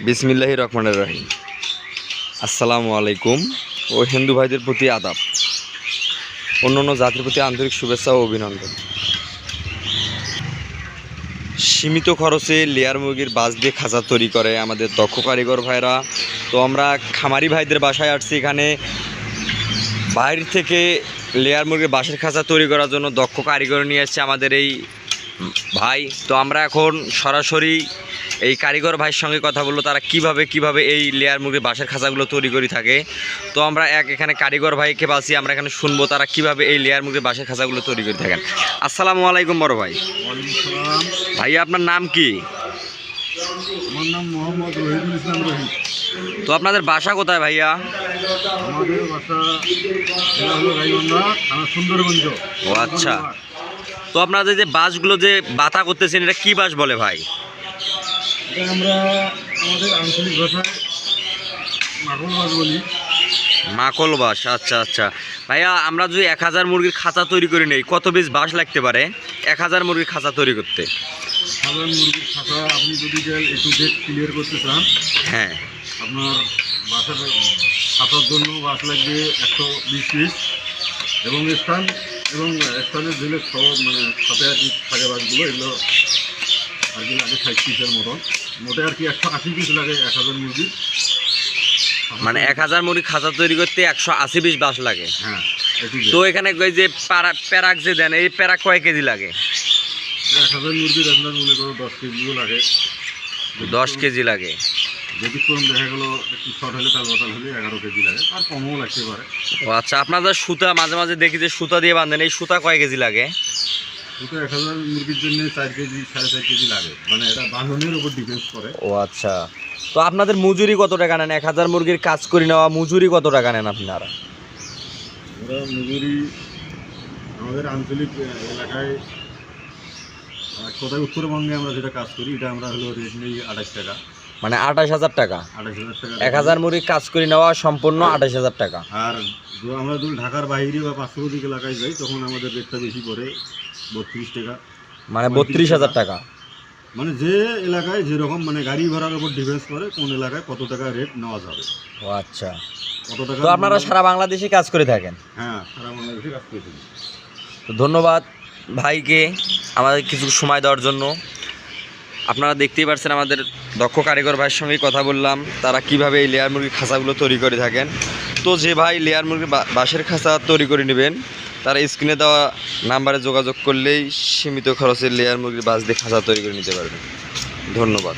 বিসমিল্লাহির রহমানির রহিম। আসসালামু আলাইকুম ও হিন্দু ভাইদের প্রতি আদাব, অন্যান্য জাতির প্রতি আন্তরিক শুভেচ্ছা ও অভিনন্দন। সীমিত খরচে লেয়ার মুরগির বাস দিয়ে খাঁচা তৈরি করে আমাদের দক্ষ কারিগর ভাইরা। তো আমরা খামারি ভাইদের বাসায় আসছি, এখানে বাইরে থেকে লেয়ার মুরগির বাসের খাঁচা তৈরি করার জন্য দক্ষ কারিগর নিয়ে এসছে আমাদের এই ভাই। তো আমরা এখন সরাসরি এই কারিগর ভাইয়ের সঙ্গে কথা বলবো, তারা কিভাবে এই লেয়ার মুরগির বাঁশের খাঁচাগুলো তৈরি করে থাকে। তো আমরা এখানে কারিগর ভাইকে পাচ্ছি, আমরা এখানে শুনবো তারা কিভাবে এই লেয়ার মুরগির বাঁশের খাঁচাগুলো তৈরি করে থাকেন। আসসালামু আলাইকুম বড় ভাই। ভাই আপনার নাম কি? আমার নাম মোহাম্মদ রহিদুল ইসলাম রহিদ। তো আপনাদের বাসা কোথায় ভাইয়া? আমাদের বাসা জেলা হলো গাইবান্ধা, থানা সুন্দরগঞ্জ। ও আচ্ছা। তো আপনাদের যে বাঁশগুলো যে বাতা করতেছেন, এটা কি বাঁশ বলে ভাই? এটা আমরা আমাদের আঞ্চলিক ভাষায় মাখন বাস বলি। মাকল বাঁশ, আচ্ছা আচ্ছা। ভাইয়া আমরা যদি 1000 মুরগির খাঁচা তৈরি করে নেই, কত পিস বাঁশ লাগতে পারে 1000 মুরগির খাঁচা তৈরি করতে? সাধারণ মুরগির খাঁচা আপনি যদি A to Z ক্লিয়ার করতে চান, হ্যাঁ, আপনার বাসার খাঁচার জন্য বাস লাগবে 120 পিস, এবং স্থানের দিলে সব মানে সাথে আর কি থাকে বাসগুলো, এগুলো আর কি লাগে 60 পিসের মতন। মোটে আর কি 180 পিস লাগে 1000 মুরগির। মানে 1000 মুরগি খাঁচা তৈরি করতে 180 পিস বাঁশ লাগে। হ্যাঁ। তো এখানে ওই যে প্যারাক যে দেন, এই প্যারাক কয় কেজি লাগে? 1000 মুরগির আপনার মনে করো 10 কেজিও লাগে। 10 কেজি লাগে। ব্যতিক্রম দেখা গেলো একটু শর্ট হলে তাল বাতাল হলে 11 কেজি লাগে, আর কমও লাগতে পারে। ও আচ্ছা। আপনাদের সুতা মাঝে মাঝে দেখি যে সুতা দিয়ে বাঁধেন, এই সুতা কয় কেজি লাগে? দুটো 1000 মুরগির জন্য 4 কেজি 4.5 কেজি লাগে, মানে এটা বাঁধনের উপর ডিপেন্ড করে। ও আচ্ছা। তো আপনাদের মজুরি কত টাকা নেন? 1000 মুরগির কাজ করে নেওয়া মজুরি কত টাকা নেন আপনারা? আমরা মজুরি আমাদের আঞ্চলিক এলাকায় কোথায় উত্তরবঙ্গে আমরা যেটা কাজ করি, এটা আমরা হলো রেট নিই 28 টাকা। মানে 28000 টাকা। 28000 টাকা 1000 মুরগি কাজ করে নেওয়া সম্পূর্ণ 28000 টাকা। আর আমরা যদি ঢাকার বাইরে বা পার্শ্ববর্তী এলাকায় যাই, তখন আমাদের রেটটা বেশি পড়ে 32 টাকা। মানে 32000 টাকা। মানে যে এলাকায় যেরকম, মানে গাড়ি ভাড়ার উপর ডিপেন্ড করে কোন এলাকায় কত টাকা রেট নেওয়া যাবে। ও আচ্ছা। কত টাকা। তো আপনারা সারা বাংলাদেশে কাজ করে থাকেন? হ্যাঁ, সারা বাংলাদেশে কাজ করে থাকি। তো ধন্যবাদ ভাইকে আমাদের কিছু সময় দেওয়ার জন্য। আপনারা দেখতেই পাচ্ছেন আমাদের দক্ষ কারিগর ভাইয়ের সঙ্গে কথা বললাম, তারা কিভাবে এই লেয়ার মুরগির খাঁচাগুলো তৈরি করে থাকেন। তো যে ভাই লেয়ার মুরগির বাঁশের খাঁচা তৈরি করে নেবেন, তারা স্ক্রিনে দেওয়া নাম্বারে যোগাযোগ করলেই সীমিত খরচে লেয়ার মুরগির বাঁশ দিয়ে খাঁচা তৈরি করে নিতে পারবেন। ধন্যবাদ।